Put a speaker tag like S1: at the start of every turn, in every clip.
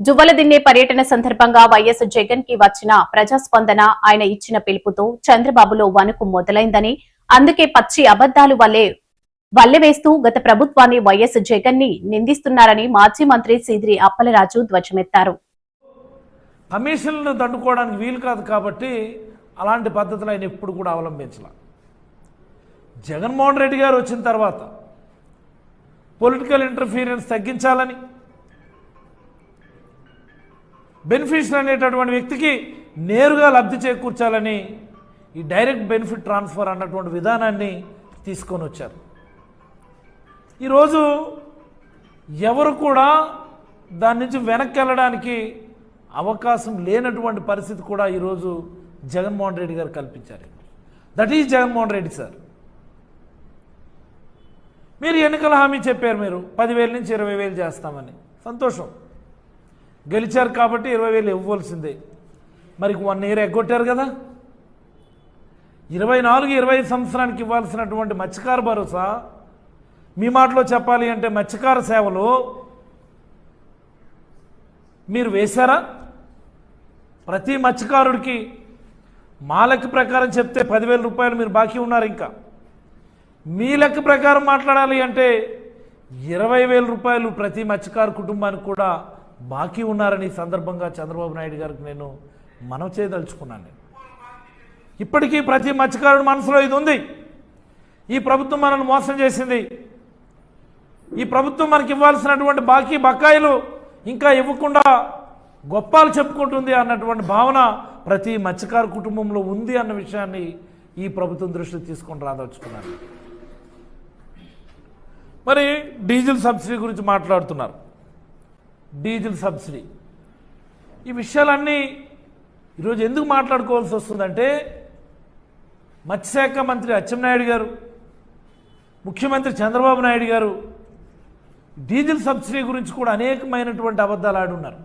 S1: జువ్వలదిన్నె పర్యటన సందర్భంగా వైఎస్ జగన్ కి వచ్చిన ప్రజాస్పందన ఆయన ఇచ్చిన పిలుపుతో చంద్రబాబులో వణుకు మొదలైందని, అందుకే పచ్చి అబద్దాలు వల్లెవేస్తూ గత ప్రభుత్వాన్ని వైఎస్ జగన్ ని నిందిస్తున్నారని మాజీ మంత్రి సీదిరి అప్పలరాజు ధ్వజమెత్తారు.
S2: కమిషన్లను దండుకోవడానికి వీలు కాదు కాబట్టి అలాంటి పద్ధతులు ఆయన ఎప్పుడు కూడా అవలంబించాల. జగన్మోహన్ రెడ్డి గారు వచ్చిన తర్వాత పొలిటికల్ ఇంటర్ఫీరెన్స్ తగ్గించాలని, బెనిఫిషియరీ అనేటటువంటి వ్యక్తికి నేరుగా లబ్ధి చేకూర్చాలని ఈ డైరెక్ట్ బెనిఫిట్ ట్రాన్స్ఫర్ అన్నటువంటి విధానాన్ని తీసుకొని వచ్చారు. ఈరోజు ఎవరు కూడా దాని నుంచి వెనక్కి వెళ్ళడానికి అవకాశం లేనటువంటి పరిస్థితి కూడా ఈరోజు జగన్మోహన్ రెడ్డి గారు కల్పించారు. That is Jaganmohan Reddy sir. మీరు ఎన్నికల హామీ చెప్పారు, మీరు 10,000 నుంచి 20,000 చేస్తామని. సంతోషం, గెలిచారు కాబట్టి 20,000 ఇవ్వాల్సిందే. మరి 1 ఇయర్ ఎగ్గొట్టారు కదా. 24-25 సంవత్సరానికి ఇవ్వాల్సినటువంటి మత్స్యకార భరోసా, మీ మాటలో చెప్పాలి అంటే మత్స్యకార సేవలు మీరు వేశారా? ప్రతి మత్స్యకారుడికి మా లెక్క ప్రకారం చెప్తే 10,000 రూపాయలు మీరు బాకీ ఉన్నారు. ఇంకా మీ లెక్క ప్రకారం మాట్లాడాలి అంటే 20,000 రూపాయలు ప్రతి మత్స్యకారు కుటుంబానికి కూడా బాకీ ఉన్నారని సందర్భంగా చంద్రబాబు నాయుడు గారికి నేను మనవి చేయదలుచుకున్నాను. ఇప్పటికీ ప్రతి మత్స్యకారుడి మనసులో ఇది ఉంది, ఈ ప్రభుత్వం మనల్ని మోసం చేసింది, ఈ ప్రభుత్వం మనకి ఇవ్వాల్సినటువంటి బకాయిలు ఇంకా ఇవ్వకుండా గొప్పాలు చెప్పుకుంటుంది అన్నటువంటి భావన ప్రతి మత్స్యకారు కుటుంబంలో ఉంది అన్న విషయాన్ని ఈ ప్రభుత్వం దృష్టికి తీసుకొని రాదలుచుకున్నాను. మరి డీజిల్ సబ్సిడీ గురించి మాట్లాడుతున్నారు. డీజిల్ సబ్సిడీ, ఈ విషయాలన్నీ ఈరోజు ఎందుకు మాట్లాడుకోవాల్సి వస్తుందంటే, మత్స్యశాఖ మంత్రి అచ్చెన్నాయుడు గారు, ముఖ్యమంత్రి చంద్రబాబు నాయుడు గారు డీజిల్ సబ్సిడీ గురించి కూడా అనేకమైనటువంటి అబద్ధాలు ఆడున్నారు.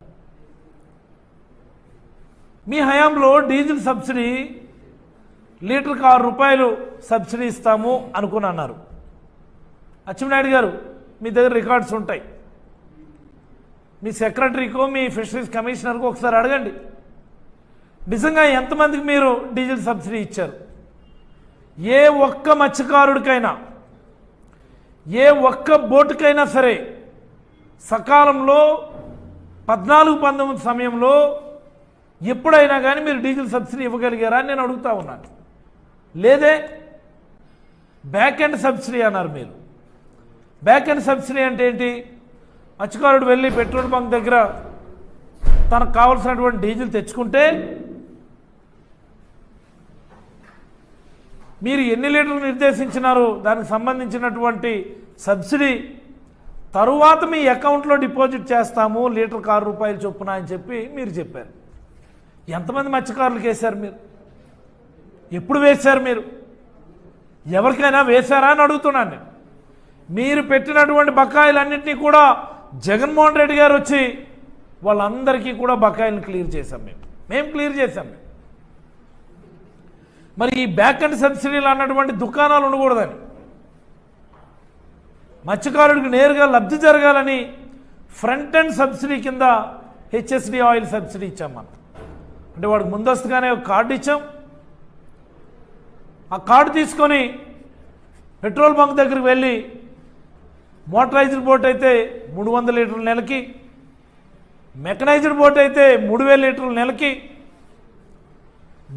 S2: మీ హయాంలో డీజిల్ సబ్సిడీ లీటర్కి 6 రూపాయలు సబ్సిడీ ఇస్తాము అనుకుని అన్నారు. అచ్చెన్నాయుడు గారు, మీ దగ్గర రికార్డ్స్ ఉంటాయి, మీ సెక్రటరీకో మీ ఫిషరీస్ కమిషనర్కో ఒకసారి అడగండి, నిజంగా ఎంతమందికి మీరు డీజిల్ సబ్సిడీ ఇచ్చారు? ఏ ఒక్క మత్స్యకారుడికైనా, ఏ ఒక్క బోటుకైనా సరే సకాలంలో 14-19 సమయంలో ఎప్పుడైనా కానీ మీరు డీజిల్ సబ్సిడీ ఇవ్వగలిగారా అని నేను అడుగుతా ఉన్నాను. లేదే. బ్యాక్ ఎండ్ సబ్సిడీ అన్నారు మీరు. బ్యాక్ ఎండ్ సబ్సిడీ అంటే ఏంటి? మత్స్యకారుడు వెళ్ళి పెట్రోల్ బంక్ దగ్గర తనకు కావాల్సినటువంటి డీజిల్ తెచ్చుకుంటే మీరు ఎన్ని లీటర్లు నిర్దేశించినారో దానికి సంబంధించినటువంటి సబ్సిడీ తరువాత మీ అకౌంట్లో డిపాజిట్ చేస్తాము లీటర్కి 6 రూపాయలు చొప్పున అని చెప్పి మీరు చెప్పారు. ఎంతమంది మత్స్యకారులకు వేశారు మీరు? ఎప్పుడు వేశారు మీరు? ఎవరికైనా వేశారా అని అడుగుతున్నాను నేను. మీరు పెట్టినటువంటి బకాయిలన్నింటినీ కూడా జగన్మోహన్ రెడ్డి గారు వచ్చి వాళ్ళందరికీ కూడా బకాయిలను క్లియర్ చేశాం. మేము క్లియర్ చేశాం. మరి ఈ బ్యాక్ అండ్ సబ్సిడీలు అన్నటువంటి దుకాణాలు ఉండకూడదని, మత్స్యకారుడికి నేరుగా లబ్ధి జరగాలని ఫ్రంట్ అండ్ సబ్సిడీ కింద హెచ్ఎస్డి ఆయిల్ సబ్సిడీ ఇచ్చాం మనం. అంటే వాడికి ముందస్తుగానే ఒక కార్డు ఇచ్చాం. ఆ కార్డు తీసుకొని పెట్రోల్ బంక్ దగ్గరికి వెళ్ళి మోటరైజ్డ్ బోట్ అయితే 300 లీటర్ల నెలకి, మెకనైజ్డ్ బోట్ అయితే 3,000 లీటర్ల నెలకి,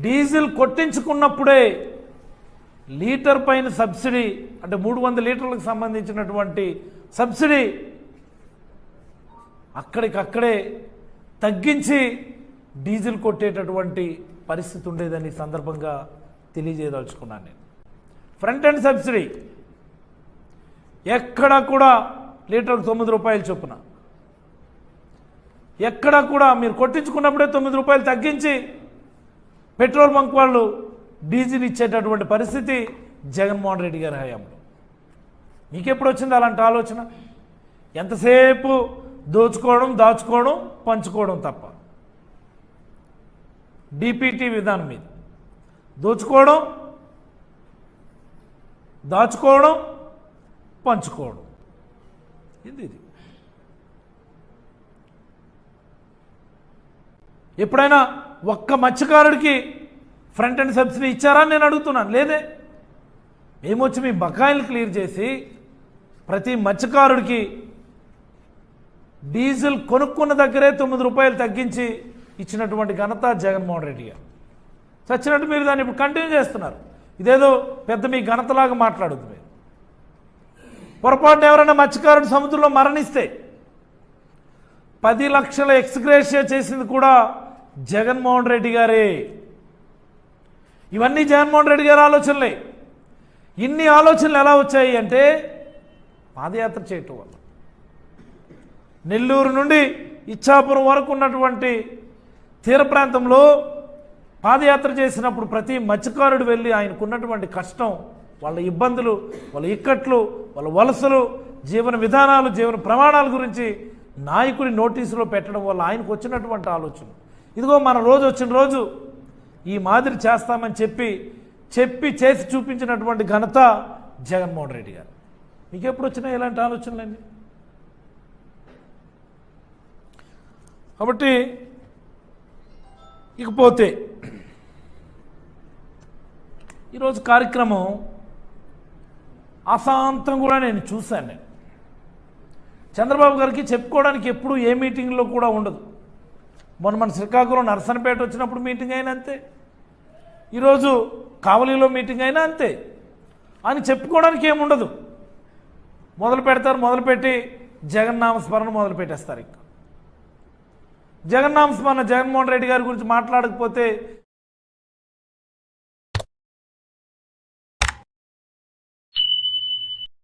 S2: డీజిల్ కొట్టించుకున్నప్పుడే లీటర్ పైన సబ్సిడీ అంటే 300 లీటర్లకు సంబంధించినటువంటి సబ్సిడీ అక్కడికక్కడే తగ్గించి డీజిల్ కొట్టేటటువంటి పరిస్థితి ఉండేదని సందర్భంగా తెలియజేయదలుచుకున్నాను నేను. ఫ్రంట్ ఎండ్ సబ్సిడీ ఎక్కడా కూడా లీటర్కు 9 రూపాయలు చొప్పున, ఎక్కడా కూడా మీరు కొట్టించుకున్నప్పుడే 9 రూపాయలు తగ్గించి పెట్రోల్ బంక్ వాళ్ళు డీజిల్ ఇచ్చేటటువంటి పరిస్థితి జగన్మోహన్ రెడ్డి గారి హయాంలో. మీకెప్పుడు వచ్చింది అలాంటి ఆలోచన? ఎంతసేపు దోచుకోవడం, దాచుకోవడం, పంచుకోవడం తప్ప. డిపిటి విధానం మీద దోచుకోవడం, దాచుకోవడం, పంచుకోవడం. ఇది ఎప్పుడైనా ఒక్క మత్స్యకారుడికి ఫ్రంట్ ఎండ్ సబ్సిడీ ఇచ్చారా అని నేను అడుగుతున్నాను. లేదే. మేమొచ్చి మీ బకాయిలు క్లియర్ చేసి ప్రతి మత్స్యకారుడికి డీజిల్ కొనుక్కున్న దగ్గరే 9 రూపాయలు తగ్గించి ఇచ్చినటువంటి ఘనత జగన్మోహన్ రెడ్డి గారు. చచ్చినట్టు మీరు దాన్ని ఇప్పుడు కంటిన్యూ చేస్తున్నారు. ఇదేదో పెద్ద మీ ఘనతలాగా మాట్లాడద్దు. మీరు పొరపాటున ఎవరైనా మత్స్యకారుడు సముద్రంలో మరణిస్తే 10 లక్షల ఎక్స్గ్రేషియా చేసింది కూడా జగన్మోహన్ రెడ్డి గారే. ఇవన్నీ జగన్మోహన్ రెడ్డి గారి ఆలోచనలే. ఇన్ని ఆలోచనలు ఎలా వచ్చాయి అంటే పాదయాత్ర చేయటం వల్ల. నెల్లూరు నుండి ఇచ్చాపురం వరకు ఉన్నటువంటి తీర ప్రాంతంలో పాదయాత్ర చేసినప్పుడు ప్రతి మత్స్యకారుడు వెళ్ళి ఆయనకున్నటువంటి కష్టం, వాళ్ళ ఇబ్బందులు, వాళ్ళ ఇక్కట్లు, వాళ్ళ వలసలు, జీవన విధానాలు, జీవన ప్రమాణాల గురించి నాయకుడి నోటీసులో పెట్టడం వల్ల ఆయనకు వచ్చినటువంటి ఆలోచన. ఇదిగో మన రోజు వచ్చిన రోజు ఈ మాదిరి చేస్తామని చెప్పి చేసి చూపించినటువంటి ఘనత జగన్మోహన్ రెడ్డి గారు. మీకు ఎప్పుడు వచ్చినాయి ఇలాంటి ఆలోచనలన్నీ? కాబట్టి ఇకపోతే ఈరోజు కార్యక్రమం అశాంతం కూడా నేను చూశాను. చంద్రబాబు గారికి చెప్పుకోవడానికి ఎప్పుడు ఏ మీటింగ్లో కూడా ఉండదు. మన శ్రీకాకుళం నర్సనపేట వచ్చినప్పుడు మీటింగ్ అయినా అంతే, ఈరోజు కావలిలో మీటింగ్ అయినా అంతే. అని చెప్పుకోవడానికి ఏముండదు. మొదలుపెట్టి జగన్నామస్మరణ మొదలుపెట్టేస్తారు. ఇంకా జగన్నామస్మరణ జగన్మోహన్ రెడ్డి గారి గురించి మాట్లాడకపోతే